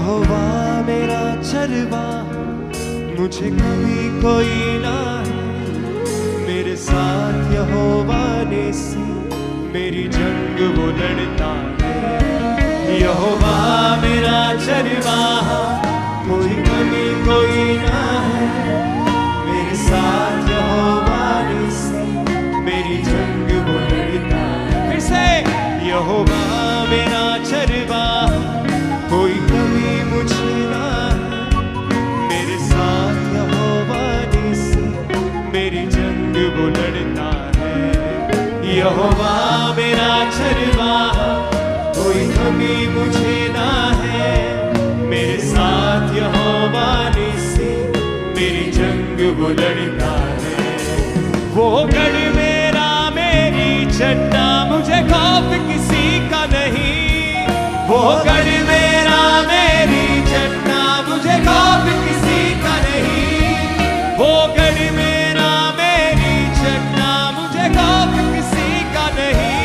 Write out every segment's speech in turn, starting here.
यहोवा मेरा चरवाहा, मुझे कभी कोई ना है। मेरे साथ यहोवा नेसी, मेरी जंग वो लड़ता है। यहोवा मेरा चरवाहा, कोई कभी कोई ना है। मेरे साथ यहोवा नेसी, मेरी जंग वो लड़ता है। फिर से यहोवा मेरा चरवाहा, कोई कभी मुझे ना है। मेरे साथ यहोवा नेसी, मेरी जंग वो लड़ता है। यहोवा मेरा चरवाहा, कोई कभी मुझे ना है। मेरे साथ यहोवा नेसी, मेरी जंग वो लड़ता है। वो गढ़ मेरा मेरी चट्टा, मुझे खौफ किसी का नहीं। वो गढ़ मेरा मेरी चट्टा, मुझे खौफ किसी का नहीं। वो गढ़ मेरा मेरी चट्टा, मुझे खौफ किसी का नहीं।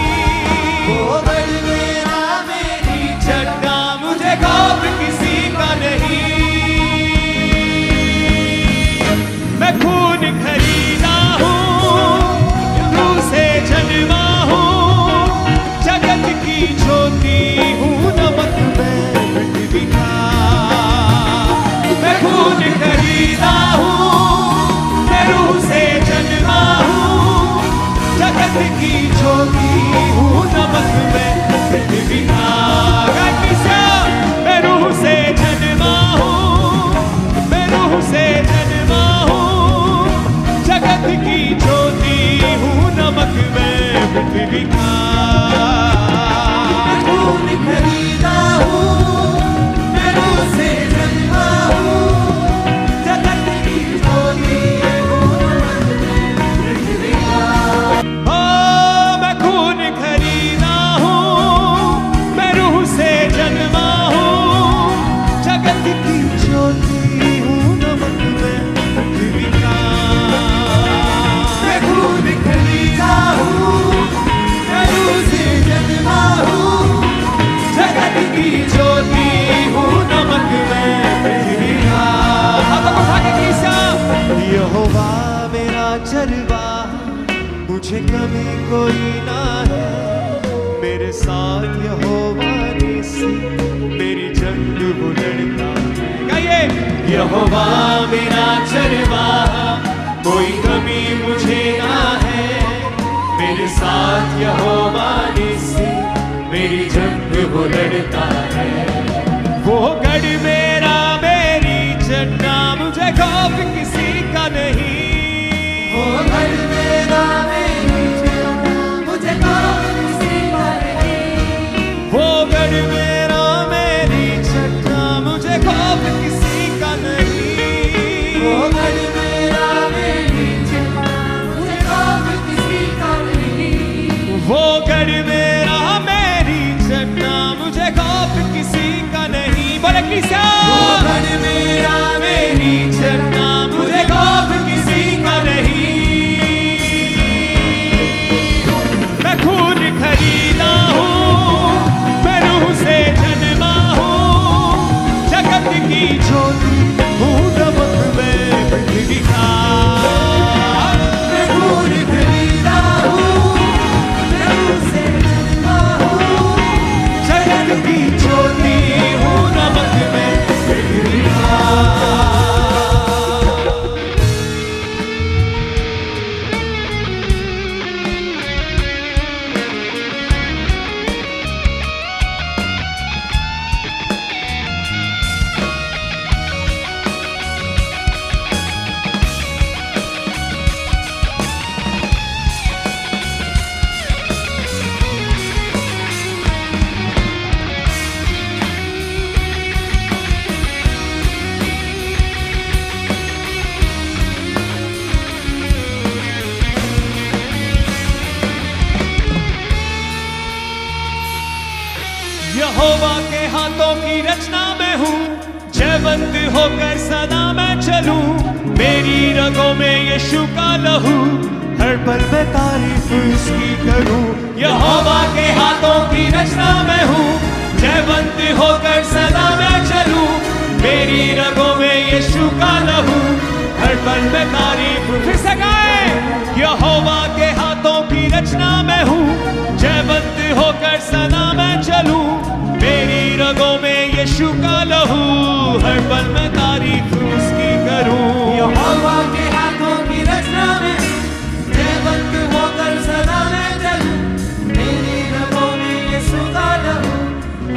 वो गढ़ मेरा मेरी चट्टा, मुझे खौफ किसी का नहीं। मैं खून खरीदा हूँ, रूह से जन्मा हूँ, जगत की ज्योति हूँ, नमक में पृथ्वी का। मैं खून खरीदा हूँ, मैं रूह से जन्मा हूँ, जगत की ज्योति हूँ, नमक में पृथ्वी का। मैं रूह से जन्मा हूँ, मैं रूह से जन्मा हूँ, जगत की ज्योति हूँ, नमक में पृथ्वी का। खून खरीदा हूँ, मैं रूह से जन्मा हूँ, जगत की ज्योति हूँ, नमक में पृथ्वी का। ओ मैं खून खरीदा हूँ, मैं रूह से जन्मा हूँ, जगत की ज्योति हूँ, नमक में पृथ्वी का। मैं खून खरीदा हूँ, मैं रूह से जन्मा हूँ, जगत की ज्योति हूँ, नमक में पृथ्वी का। हाथों को उठा के कीसा। यहोवा मेरा चरवाहा, मुझे कभी कोई ना है। मेरे साथ यहोवा नेसी, मेरी जंग वो लड़ता है। गाइए। यहोवा मेरा चरवाहा, कोई कभी मुझे ना है। मेरे साथ यहोवा नेसी, मेरी जंग वो लड़ता है। वो गढ़ मेरा मेरी चट्टा, मुझे खौफ किसी का नहीं। वो गढ़ मेरा मेरी चट्टा, मुझे खौफ किसी का नहीं। वो गढ़ मेरा मेरी चट्टा, मुझे खौफ किसी का नहीं। वो गढ़ मेरा मेरी चट्टा, मुझे खौफ किसी का नहीं। वो गढ़ मेरा मेरी चट्टा, मुझे खौफ किसी का नहीं। बोले किसा। वो गढ़ मेरा मेरी चट्टा, मुझे खौफ किसी का नहीं। मैं खून खरीदा हूँ, मैं रूह से जन्मा हूँ, जगत की ज्योति हूँ, नमक में पृथ्वी का। मैं खून खरीदा हूँ, मैं रूह से जन्मा हूँ, जगत की ज्योति हूँ, नमक में पृथ्वी का। यहोवा के हाथों की रचना में हूँ, जयवंत होकर सदा मैं चलूं। मेरी रगों में यीशु का लहू, हर पल में तारीफ उसकी करूं। यहोवा के हाथों की रचना में हूँ, जयवंत होकर सदा मैं चलूं। तारीफ। फिर से गाए, यहोवा के हाथों की रचना मैं हूँ, जयवंत होकर सदा मैं चलूं। मेरी रगों में यीशु का लहू, हर पल मैं तारीफ उसकी करूं। यहोवा के हाथों की रचना में जयवंत होकर सदा मैं चलूं। मेरी रगों में यीशु का लहू,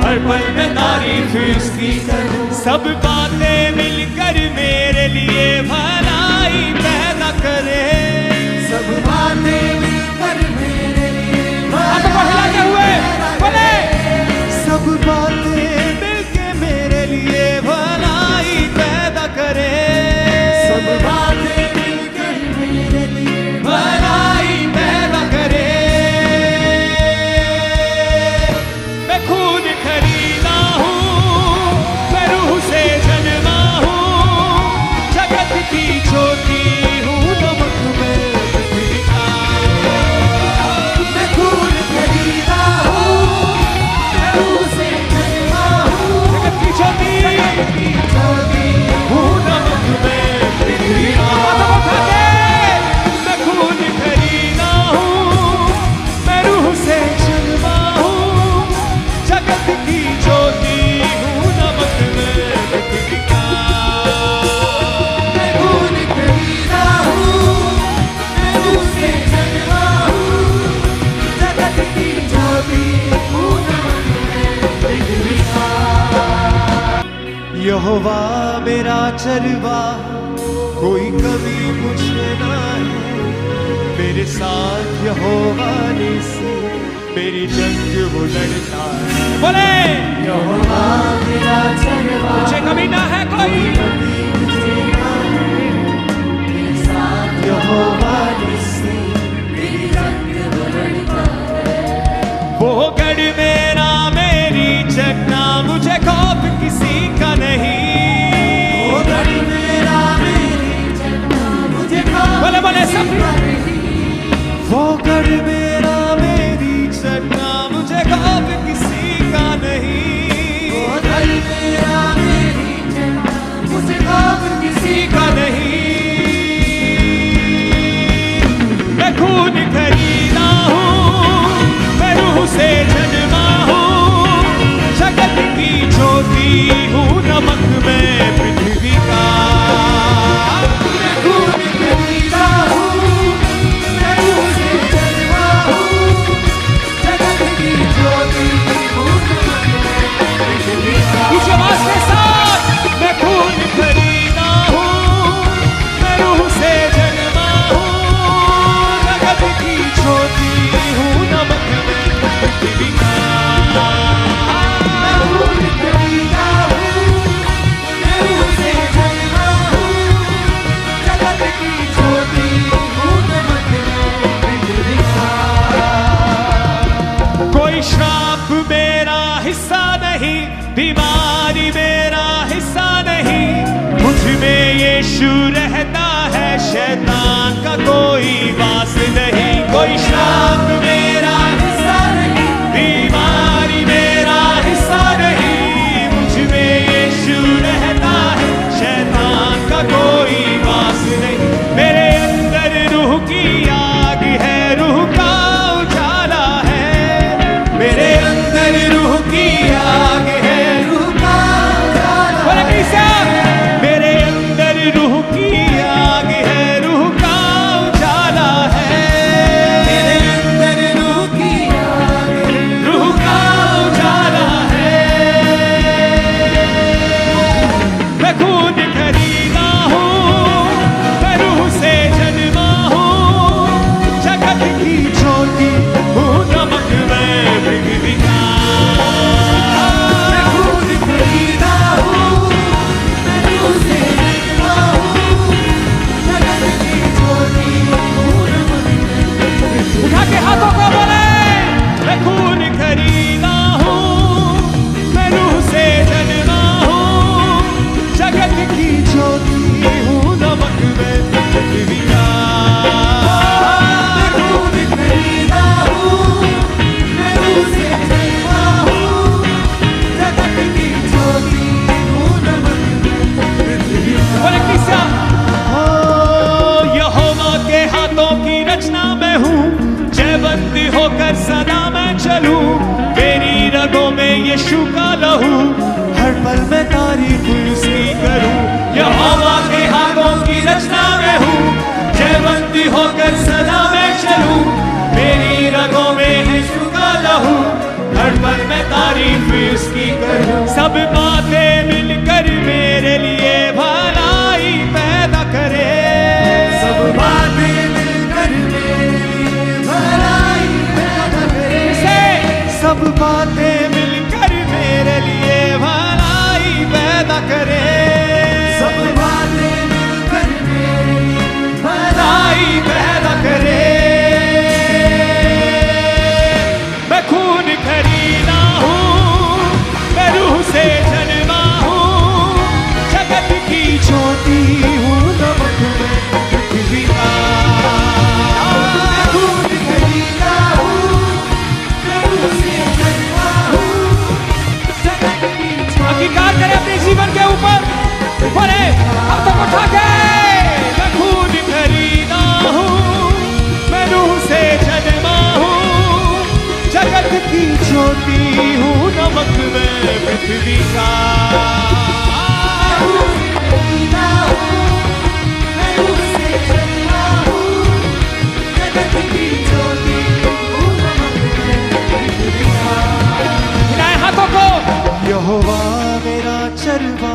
हर पल में तारीफ उसकी करूं। सब बातें मिलकर मेरे लिए भलाई पैदा करे। सब बातें मिलकर मेरे लिए हाथों को हिलाते हुए बोले, सब बातें मिलके मेरे लिए भलाई पैदा करे। सब बातें मिलकर मेरे लिए भलाई पैदा करे। मैं खून खरीदा हूँ, मैं रूह से जन्मा हूँ, जगत की ज्योति हूँ, नमक में पृथ्वी का। मैं खून खरीदा हूँ, मैं रूह से जन्मा हूँ, जगत की ज्योति हूँ, नमक में पृथ्वी का। हाथों को उठा के, मैं खून खरीदा हूँ, मैं रूह से जन्मा हूँ, जगत की ज्योति हूँ, नमक में पृथ्वी का। मैं खून खरीदा हूँ, मैं रूह से जन्मा हूँ, जगत की ज्योति हूँ, नमक में पृथ्वी का। यहोवा मेरा चरवा, कोई कमी मुझे ना है। मेरे साथ यहोवा निसी, मेरी जंग वो लड़ता है। बोले, यहोवा मेरा चरवा, मुझे कमी ना है कोई। मुझे ना है, मेरे साथ यहोवा निसी, मेरी जंग वो लड़ता है। वो गढ़ मेरा मेरी चकना, मुझे खौफ किसी का नहीं। वो गढ़ मेरा मेरी चकना, मुझे खौफ बोले बोले सब। किसी का नहीं। वो गढ़ मेरा मेरी चकना, मुझे खौफ किसी का नहीं। वो गढ़ मेरा मेरी चकना, मुझे खौफ किसी का नहीं। मैं खून खरीदा हूँ, मैं रूह से जन्मा हूँ, जगत की ज्योति हूँ, नमक में पृथ्वी का। मैं खून खरीदा हूँ, मैं रूह से जन्मा हूँ, जगत की ज्योति हूँ, नमक में पृथ्वी का। उस आवाज के साथ, मैं खून खरीदा हूँ, मैं रूह से जन्मा हूँ, जगत की ज्योति हूँ, नमक में पृथ्वी का। मैं खून खरीदा हूँ, मैं रूह से जन्मा हूँ, जगत की ज्योति हूँ, नमक में पृथ्वी का। कोई श्राप मेरा हिस्सा नहीं, बीमारी मेरा हिस्सा नहीं। मुझ में यीशु रहता है, शैतान का कोई वास नहीं। कोई श्राप मेरा हिस्सा नहीं, बीमारी मेरा हिस्सा नहीं। मुझ में यीशु रहता है, शैतान का कोई वास नहीं। मेरे अंदर रूह की आग है, रूह का उजाला है। मेरे अंदर रूह की आग है, रूह का उजाला बोले कैसा? मेरे अंदर रूह की आग है, रूह का उजाला है। मेरे अंदर रूह की आग है, रूह का उजाला है। मैं खून खरीदा हूँ, मैं रूह से जन्मा हूँ, जगत की ज्योति हूँ, नमक में पृथ्वी का। मैं खून खरीदा हूँ, मैं रूह से जन्मा हूँ, जगत की ज्योति हूँ, नमक में पृथ्वी उठा के हाथों को बोले, मैं खून खरीदा हूँ, मैं रूह से जन्मा हूँ, जगत की ज्योति हूँ, नमक में पृथ्वी का। मैं खून खरीदा हूँ, मैं रूह से जन्मा हूँ, जगत की ज्योति हूँ, नमक में पृथ्वी का। बोले किसा? लहू, हर पल मैं तारीफ उसकी करूं। यहोवा के हाथों की रचना में हूँ, जयवंती होकर सदा मैं चलूं। मेरी रगों में यीशु का लहू, हर पल मैं तारीफ उसकी करूं। सब बातें मिलकर मेरे लिए भलाई पैदा करे, सब बातें मिलकर मेरे लिए भलाई पैदा करे। सब बातें मिलकर मेरे लिए भलाई पैदा करे। सब बातें मिलकर मेरे लिए भलाई पैदा करे। मैं खून खरीदा हूँ, मैं रूह से जन्मा हूँ, जगत की ज्योति हूँ, नमक में पृथ्वी का। मैं खून खरीदा हूँ, मैं रूह से जन्मा हूँ, जगत की अंगीकार करें अपने जीवन के ऊपर, बोले अब तक उठा के। मैं खून खरीदा हूँ, मैं रूह से जन्मा हूँ, जगत की ज्योति हूँ, नमक में पृथ्वी का। खरीदा हूँ, मैं रूह से जन्मा हूँ, जगत की ज्योति हूँ, नमक में पृथ्वी का। हिलाएं हाथों को। यहोवा मेरा चरवा,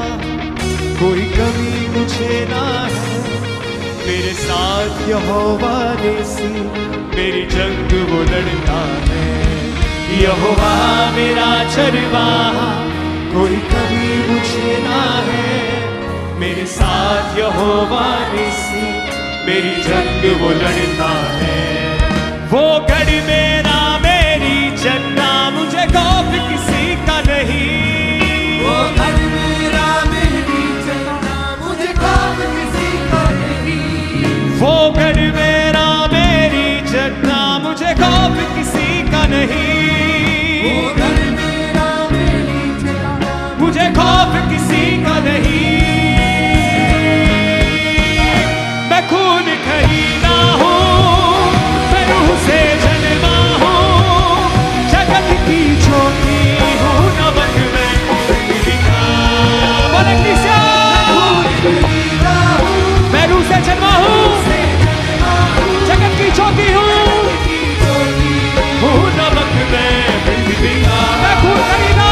कोई कमी मुझे ना है। मेरे साथ यहोवा नेसी, मेरी जंग वो लड़ता है। यहोवा मेरा चरवाहा, कोई कमी मुझे ना है। मेरे साथ यहोवा नेसी, मेरी जंग वो लड़ता है। वो गढ़ मेरा मेरी जन्ना, मुझे खौफ किसी का नहीं। वो घर मेरा मेरी चलना, मुझे खौफ किसी का नहीं। वो गढ़ मेरा मेरी जन्ना, मुझे खौफ किसी का नहीं। वो घर मेरा मेरी चलना, मुझे खौफ किसी का नहीं। मैं खून खरीदा हूँ, मैं रूह से जन्मा हूँ, जगत की ज्योति हूँ, नमक में पृथ्वी का। बोले कलीसिया। खरीदा हूँ, मैं रूह से जन्मा हूँ, जगत की ज्योति हूँ, हूँ नमक में पृथ्वी का। मैं खून खरीदा,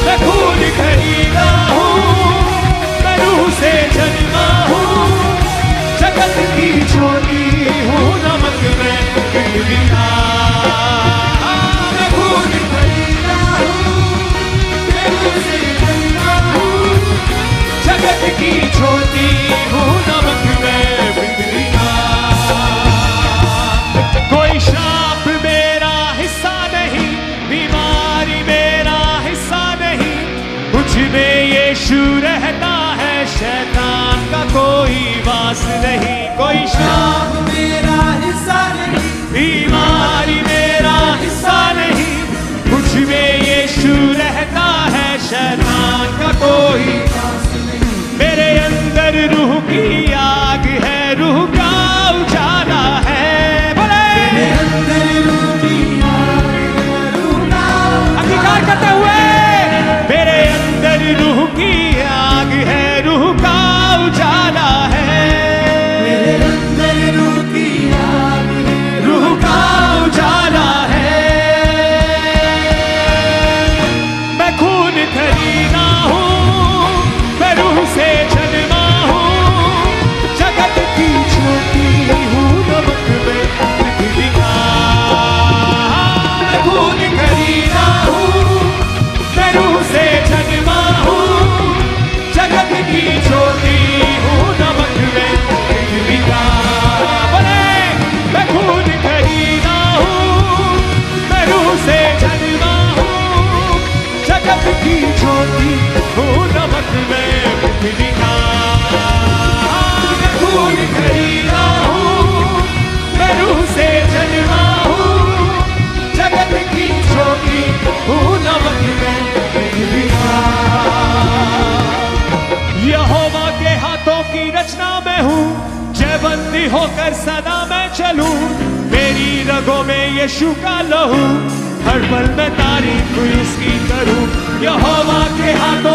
मैं खून खरीदा हूँ, मैं रूह से जन्मा हूँ, जगत की ज्योति हूँ, नमक में पृथ्वी का। मैं खून खरीदा हूँ, मैं रूह से जन्मा हूँ, जगत की ज्योति हूँ, नमक में पृथ्वी का। कोई श्राप मेरा हिस्सा नहीं, बीमारी मेरा हिस्सा नहीं। मुझ में यीशु रहता है, शैतान का कोई वास नहीं। कोई श्राप आप मेरा हिस्सा नहीं। बीमारी मेरा हिस्सा नहीं। मुझ में यीशु रहता है, शैतान का कोई। मेरे अंदर रूह की आग है, रूह का उजाला है। बोले मेरे अंदर रूह की आग है, रूह का अंगीकार करते हुए, मेरे अंदर रूह की आग है, रूह का उजाला है। मेरे अंदर रूह की आग है, रूह का उजाला है। मैं खून खरीदा हूँ, मैं रूह से जन्मा हूँ, जगत की ज्योति हूँ, नमक में पृथ्वी का। मैं खून खरीदा हूँ, मैं रूह से जन्मा हूँ, जगत की ज्योति हूँ, नमक में पृथ्वी का। बोले मैं खून खरीदा हूँ, मैं रूह से जन्मा हूँ, जगत की ज्योति हूँ, नमक में पृथ्वी का। मैं खून खरीदा हूँ, मैं रूह से जन्मा हूँ, जगत की ज्योति हूँ, नमक में पृथ्वी का। यहोवा के हाथों की रचना में हूँ, जयवंती होकर सदा मैं चलूं। मेरी रगों में यीशु का लहू, हर पल मैं तारीफ उसकी करूं। यहोवा के हाथों